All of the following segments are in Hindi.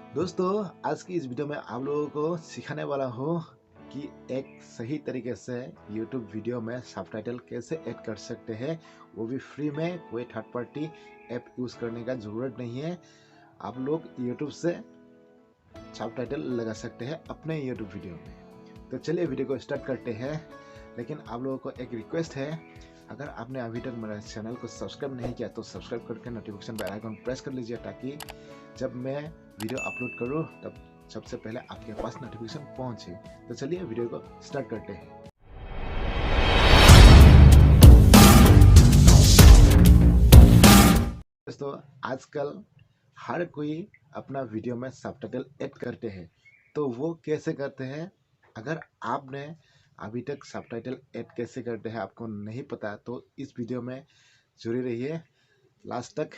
दोस्तों, आज की इस वीडियो में आप लोगों को सिखाने वाला हूँ कि एक सही तरीके से YouTube वीडियो में सबटाइटल कैसे ऐड कर सकते हैं, वो भी फ्री में। कोई थर्ड पार्टी ऐप यूज़ करने का ज़रूरत नहीं है। आप लोग YouTube से सबटाइटल लगा सकते हैं अपने YouTube वीडियो में। तो चलिए वीडियो को स्टार्ट करते हैं। लेकिन आप लोगों को एक रिक्वेस्ट है, अगर आपने अभी तक मेरे चैनल को सब्सक्राइब नहीं किया तो सब्सक्राइब करके नोटिफिकेशन बेल आइकन प्रेस कर लीजिए, ताकि जब मैं वीडियो अपलोड करूँ तब सबसे पहले आपके पास नोटिफिकेशन पहुंचे। तो चलिए वीडियो को स्टार्ट करते हैं। दोस्तों, आजकल हर कोई अपना वीडियो में सबटाइटल ऐड करते हैं, तो वो कैसे करते हैं? अगर आपने अभी तक सबटाइटल ऐड कैसे करते हैं आपको नहीं पता, तो इस वीडियो में जुड़े रहिए लास्ट तक,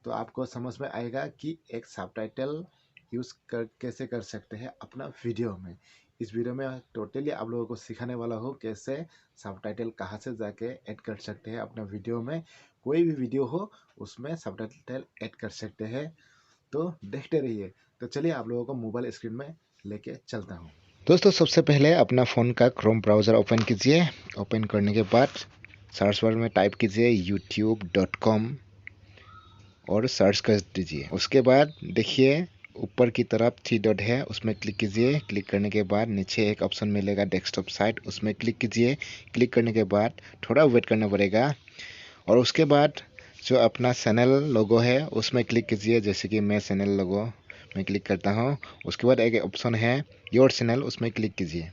तो आपको समझ में आएगा कि एक सबटाइटल यूज़ कर कैसे कर सकते हैं अपना वीडियो में। इस वीडियो में टोटली आप लोगों को सिखाने वाला हूँ कैसे सबटाइटल कहाँ से जाके ऐड कर सकते हैं अपना वीडियो में। कोई भी वीडियो हो उसमें सबटाइटल ऐड कर सकते हैं, तो देखते रहिए। तो चलिए आप लोगों को मोबाइल स्क्रीन में लेके चलता हूँ। दोस्तों, सबसे पहले अपना फ़ोन का क्रोम ब्राउज़र ओपन कीजिए। ओपन करने के बाद सर्च बार में टाइप कीजिए youtube.com और सर्च कर दीजिए। उसके बाद देखिए ऊपर की तरफ 3 डॉट है, उसमें क्लिक कीजिए। क्लिक करने के बाद नीचे एक ऑप्शन मिलेगा डेस्कटॉप साइट, उसमें क्लिक कीजिए। क्लिक करने के बाद थोड़ा वेट करना पड़ेगा, और उसके बाद जो अपना चैनल लोगो है उसमें क्लिक कीजिए। जैसे कि मैं चैनल लोगो में क्लिक करता हूँ। उसके बाद एक ऑप्शन है योर चैनल, उसमें क्लिक कीजिए।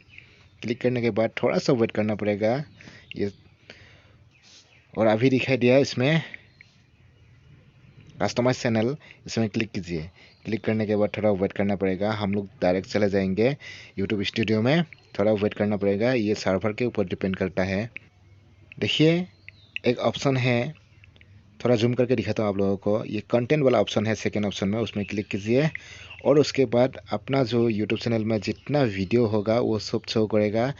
क्लिक करने के बाद थोड़ा सा वेट करना पड़ेगा ये, और अभी दिखाई दिया इसमें कस्टमाइज चैनल, इसमें क्लिक कीजिए। क्लिक करने के बाद थोड़ा वेट करना पड़ेगा। हम लोग डायरेक्ट चले जाएंगे यूट्यूब स्टूडियो में। थोड़ा वेट करना पड़ेगा, ये सर्वर के ऊपर डिपेंड करता है। देखिए एक ऑप्शन है, थोड़ा जूम करके दिखाता हूँ आप लोगों को। ये कंटेंट वाला ऑप्शन है सेकेंड ऑप्शन में, उसमें क्लिक कीजिए। और उसके बाद अपना जो यूट्यूब चैनल में जितना वीडियो होगा वो सब शो करेगा।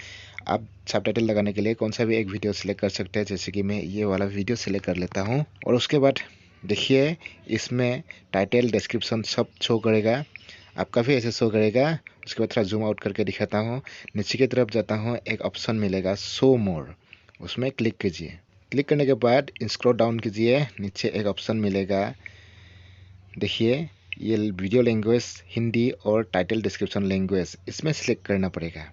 आप सबटाइटल लगाने के लिए कौन सा भी एक वीडियो सिलेक्ट कर सकते हैं। जैसे कि मैं ये वाला वीडियो सिलेक्ट कर लेता हूँ। और उसके बाद देखिए इसमें टाइटल डिस्क्रिप्शन सब शो करेगा, आपका भी ऐसे शो करेगा। उसके बाद थोड़ा जूम आउट करके दिखाता हूँ। नीचे की तरफ जाता हूँ, एक ऑप्शन मिलेगा शो मोर, उसमें क्लिक कीजिए। क्लिक करने के बाद स्क्रॉल डाउन कीजिए, नीचे एक ऑप्शन मिलेगा। देखिए ये वीडियो लैंग्वेज हिंदी और टाइटल डिस्क्रिप्शन लैंग्वेज, इसमें सेलेक्ट करना पड़ेगा।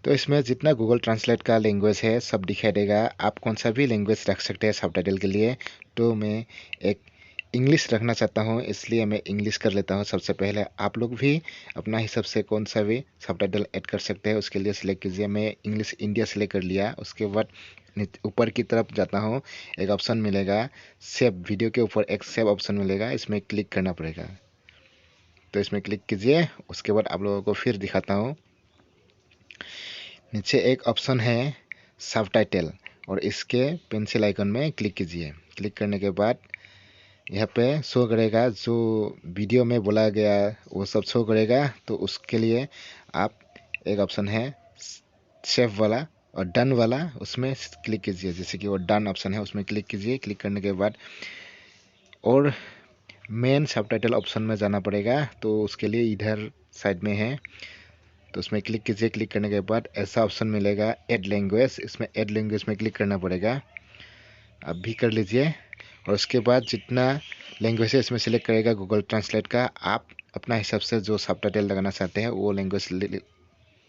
तो इसमें जितना गूगल ट्रांसलेट का लैंग्वेज है सब दिखाई देगा। आप कौन सा भी लैंग्वेज रख सकते हैं सबटाइटल के लिए। तो मैं एक इंग्लिश रखना चाहता हूँ, इसलिए मैं इंग्लिश कर लेता हूँ सबसे पहले। आप लोग भी अपना हिसाब से कौन सा भी सबटाइटल ऐड कर सकते हैं, उसके लिए सिलेक्ट कीजिए। मैं इंग्लिश इंडिया सिलेक्ट कर लिया। उसके बाद ऊपर की तरफ जाता हूँ, एक ऑप्शन मिलेगा सेव, वीडियो के ऊपर एक सेव ऑप्शन मिलेगा, इसमें क्लिक करना पड़ेगा। तो इसमें क्लिक कीजिए। उसके बाद आप लोगों को फिर दिखाता हूँ, नीचे एक ऑप्शन है सबटाइटल, और इसके पेंसिल आइकन में क्लिक कीजिए। क्लिक करने के बाद यहाँ पे शो करेगा जो वीडियो में बोला गया वो सब शो करेगा। तो उसके लिए आप एक ऑप्शन है सेव वाला और डन वाला, उसमें क्लिक कीजिए। जैसे कि वो डन ऑप्शन है, उसमें क्लिक कीजिए। क्लिक करने के बाद और मेन सबटाइटल ऑप्शन में जाना पड़ेगा, तो उसके लिए इधर साइड में है, तो उसमें क्लिक कीजिए। क्लिक करने के बाद ऐसा ऑप्शन मिलेगा ऐड लैंग्वेज, इसमें ऐड लैंग्वेज में क्लिक करना पड़ेगा। आप भी कर लीजिए। और उसके बाद जितना लैंग्वेज है इसमें सेलेक्ट करेगा गूगल ट्रांसलेट का। आप अपना हिसाब से जो सबटाइटल लगाना चाहते हैं वो लैंग्वेज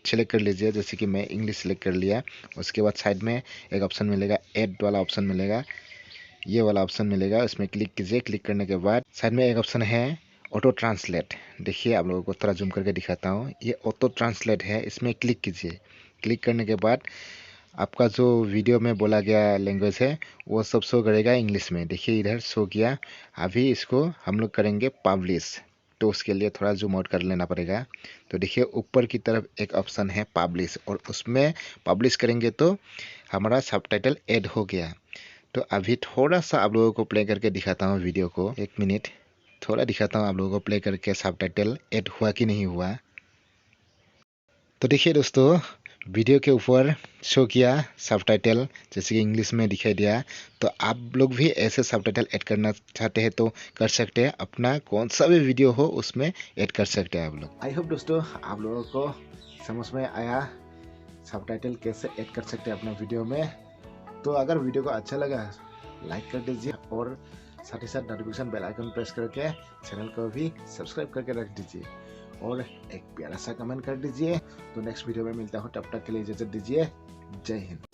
सेलेक्ट कर लीजिए। जैसे कि मैं इंग्लिश सेलेक्ट कर लिया। उसके बाद साइड में एक ऑप्शन मिलेगा ऐड वाला ऑप्शन मिलेगा, ये वाला ऑप्शन मिलेगा, इसमें क्लिक कीजिए। क्लिक करने के बाद साइड में एक ऑप्शन है ऑटो ट्रांसलेट। देखिए आप लोगों को थोड़ा जूम करके दिखाता हूँ, ये ऑटो ट्रांसलेट है, इसमें क्लिक कीजिए। क्लिक करने के बाद आपका जो वीडियो में बोला गया लैंग्वेज है वो सब शो करेगा इंग्लिश में। देखिए इधर शो किया। अभी इसको हम लोग करेंगे पब्लिश, तो उसके लिए थोड़ा जूम आउट कर लेना पड़ेगा। तो देखिए ऊपर की तरफ एक ऑप्शन है पब्लिश, और उसमें पब्लिश करेंगे तो हमारा सबटाइटल ऐड हो गया। तो अभी थोड़ा सा आप लोगों को प्ले करके दिखाता हूँ वीडियो को, 1 मिनट थोड़ा दिखाता हूँ आप लोगों को प्ले करके सबटाइटल ऐड हुआ कि नहीं हुआ। तो देखिए दोस्तों, वीडियो के ऊपर शो किया सबटाइटल, जैसे कि इंग्लिश में दिखाई दिया। तो आप लोग भी ऐसे सबटाइटल ऐड करना चाहते हैं तो कर सकते हैं, अपना कौन सा भी वीडियो हो उसमें ऐड कर सकते हैं आप लोग। आई होप दोस्तों आप लोगों को समझ में आया सबटाइटल कैसे ऐड कर सकते हैं अपना वीडियो में। तो अगर वीडियो को अच्छा लगा लाइक कर दीजिए और साथ ही साथ नोटिफिकेशन बेल आइकन प्रेस करके चैनल को भी सब्सक्राइब करके रख दीजिए और एक प्यारा सा कमेंट कर दीजिए। तो नेक्स्ट वीडियो में मिलता हूँ, तब तक के लिए इजाजत दीजिए। जय हिंद।